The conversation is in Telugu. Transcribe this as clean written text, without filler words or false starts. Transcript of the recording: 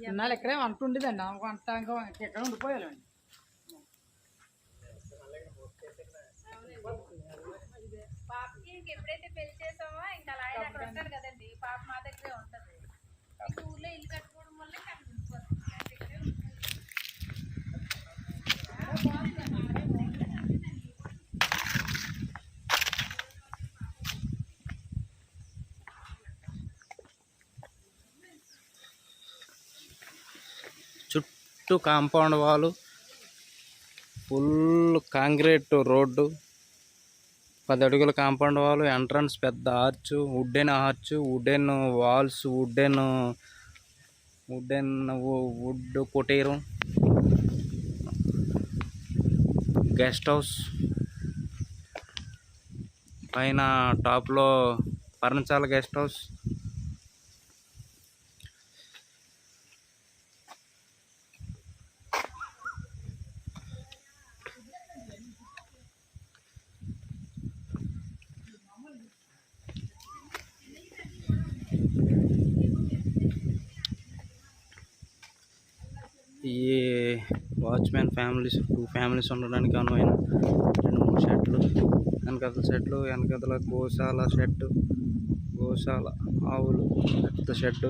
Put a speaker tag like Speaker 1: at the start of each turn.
Speaker 1: ఇన్నాళ్ళు ఎక్కడే వంట ఉండేదండి వంట ఇంకా ఎక్కడ ఉండిపోయాలండి.
Speaker 2: పాపకి ఎప్పుడైతే పెళ్లి చేసామో ఇంకా అలా ఆయన అక్కడ ఉంటాడు కదండి, పాప మా దగ్గరే ఉంటది. ఇంకా ఊర్లో ఇల్లు కట్టుకోవడం వల్ల
Speaker 3: చుట్టూ compound wall, full concrete road, 10 అడుగుల కాంపౌండ్ వాల్, ఎంట్రన్స్ పెద్ద arch, wooden arch, wooden walls, wood కుటీరం, గెస్ట్ హౌస్, పైన టాప్లో పర్ణశాల గెస్ట్ హౌస్. ఈ వాచ్మెన్ ఫ్యామిలీస్ 2 ఫ్యామిలీస్ ఉండడానికి అనువైన 2-3 షెడ్లు, వెనకతల షెడ్లు, వెనకతల గోశాల షెడ్, గోశాల ఆవులు పెద్ద షెడ్.